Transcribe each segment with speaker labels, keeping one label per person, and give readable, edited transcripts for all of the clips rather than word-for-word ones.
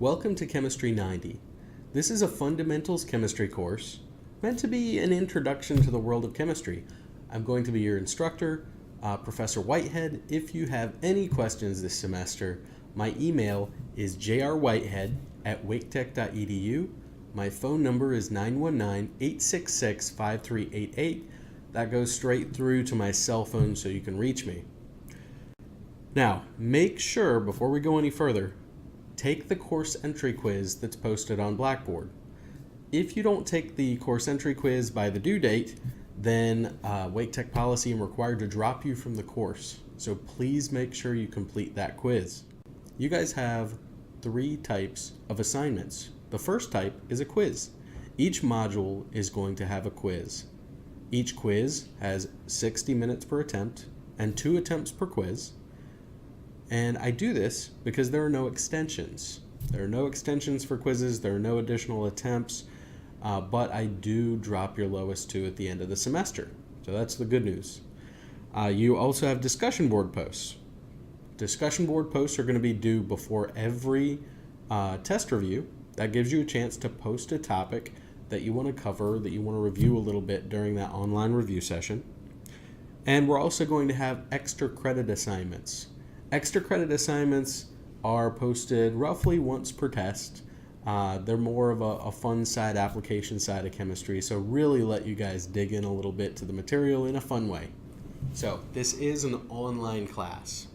Speaker 1: Welcome to Chemistry 90. This is a fundamentals chemistry course meant to be an introduction to the world of chemistry. I'm going to be your instructor, Professor Whitehead. If you have any questions this semester, my email is jrwhitehead@waketech.edu. My phone number is 919-866-5388. That goes straight through to my cell phone so you can reach me. Now, make sure, before we go any further, take the course entry quiz that's posted on Blackboard. If you don't take the course entry quiz by the due date, then Wake Tech policy is required to drop you from the course. So please make sure you complete that quiz. You guys have 3 types of assignments. The first type is a quiz. Each module is going to have a quiz. Each quiz has 60 minutes per attempt and 2 attempts per quiz. And I do this because there are no extensions. There are no extensions for quizzes, there are no additional attempts, but I do drop your lowest 2 at the end of the semester. So that's the good news. You also have discussion board posts. Discussion board posts are going to be due before every test review. That gives you a chance to post a topic that you want to cover, that you want to review a little bit during that online review session. And we're also going to have extra credit assignments. Extra credit assignments are posted roughly once per test. They're more of a fun side, application side of chemistry, so really let you guys dig in a little bit to the material in a fun way. So this is an online class,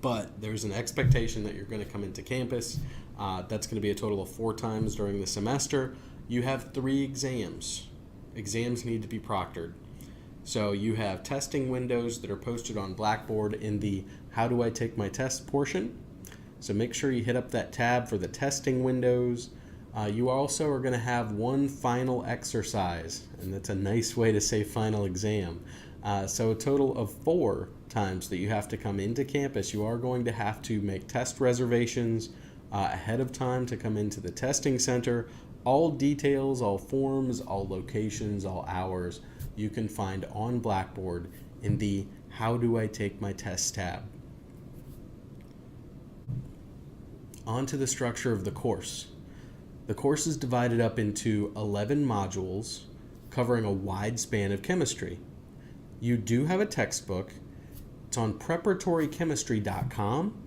Speaker 1: but there's an expectation that you're going to come into campus. That's going to be a total of 4 times during the semester. You have 3 exams. Exams need to be proctored. So you have testing windows that are posted on Blackboard in the How Do I Take My Test portion. So make sure you hit up that tab for the testing windows. You also are going to have 1 final exercise, and that's a nice way to say final exam. So a total of 4 times that you have to come into campus. You are going to have to make test reservations ahead of time to come into the testing center. All details, all forms, all locations, all hours you can find on Blackboard in the How Do I Take My Test tab. On to the structure of the course. The course is divided up into 11 modules covering a wide span of chemistry. You do have a textbook. It's on preparatorychemistry.com.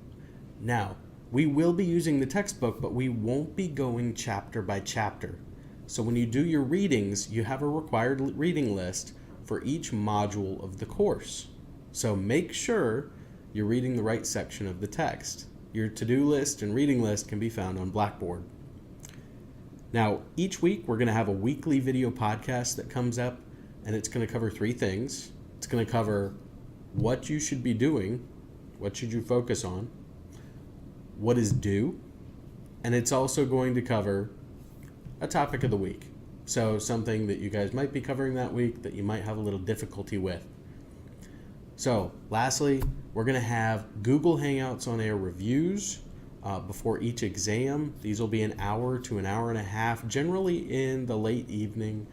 Speaker 1: Now, we will be using the textbook, but we won't be going chapter by chapter. So when you do your readings, you have a required reading list for each module of the course. So make sure you're reading the right section of the text. Your to-do list and reading list can be found on Blackboard. Now, each week we're going to have a weekly video podcast that comes up, and it's going to cover 3 things. It's going to cover what you should be doing, what should you focus on, what is due, and it's also going to cover a topic of the week. So something that you guys might be covering that week that you might have a little difficulty with. So lastly, we're going to have Google Hangouts on Air reviews before each exam. These will be an hour to an hour and a half, generally in the late evening.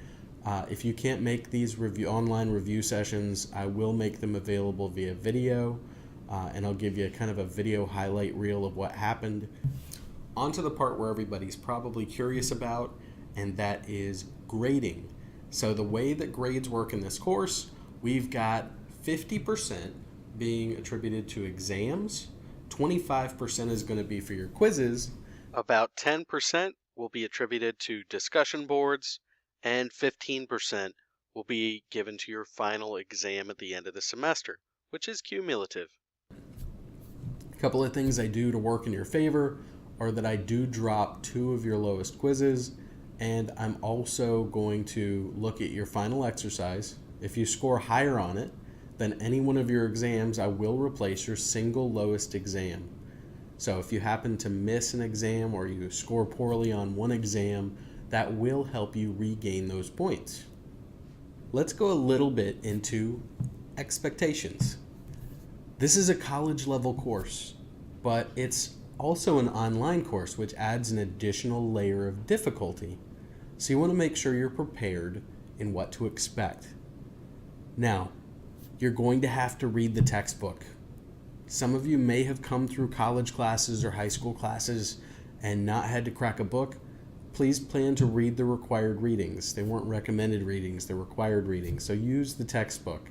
Speaker 1: If you can't make these online review sessions, I will make them available via video, and I'll give you kind of a video highlight reel of what happened. On to the part where everybody's probably curious about, and that is grading. So the way that grades work in this course, we've got 50% being attributed to exams, 25% is going to be for your quizzes, about 10% will be attributed to discussion boards, and 15% will be given to your final exam at the end of the semester, which is cumulative. A couple of things I do to work in your favor are that I do drop 2 of your lowest quizzes, and I'm also going to look at your final exercise. If you score higher on it than any one of your exams, I will replace your single lowest exam. So if you happen to miss an exam or you score poorly on one exam, that will help you regain those points. Let's go a little bit into expectations. This is a college level course, but it's also an online course, which adds an additional layer of difficulty. So you want to make sure you're prepared in what to expect. Now, you're going to have to read the textbook. Some of you may have come through college classes or high school classes and not had to crack a book, please plan to read the required readings. They weren't recommended readings, they're required readings. So use the textbook.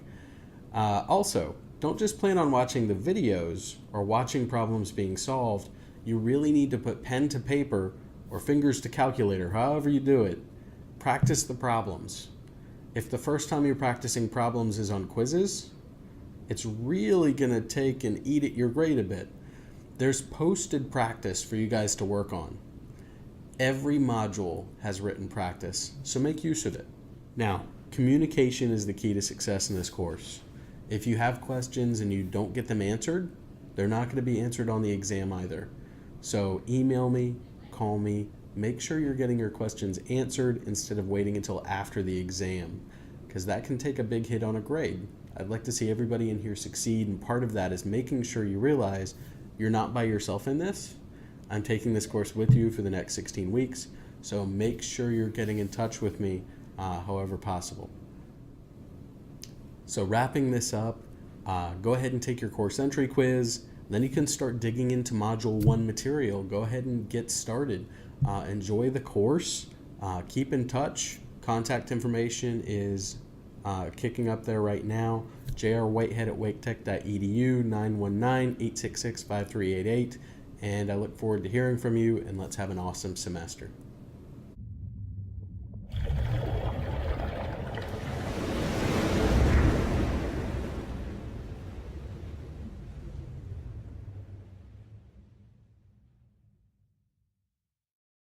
Speaker 1: Also, don't just plan on watching the videos or watching problems being solved. You really need to put pen to paper or fingers to calculator, however you do it. Practice the problems. If the first time you're practicing problems is on quizzes, it's really going to take and eat at your grade a bit. There's posted practice for you guys to work on. Every module has written practice, so make use of it. Now, communication is the key to success in this course. If you have questions and you don't get them answered, they're not going to be answered on the exam either. So email me, call me, make sure you're getting your questions answered instead of waiting until after the exam, because that can take a big hit on a grade. I'd like to see everybody in here succeed, and part of that is making sure you realize you're not by yourself in this. I'm taking this course with you for the next 16 weeks, so make sure you're getting in touch with me however possible. So wrapping this up, go ahead and take your course entry quiz. Then you can start digging into Module 1 material. Go ahead and get started. Enjoy the course. Keep in touch. Contact information is kicking up there right now. jrwhitehead@waketech.edu, 919-866-5388. And I look forward to hearing from you, and let's have an awesome semester.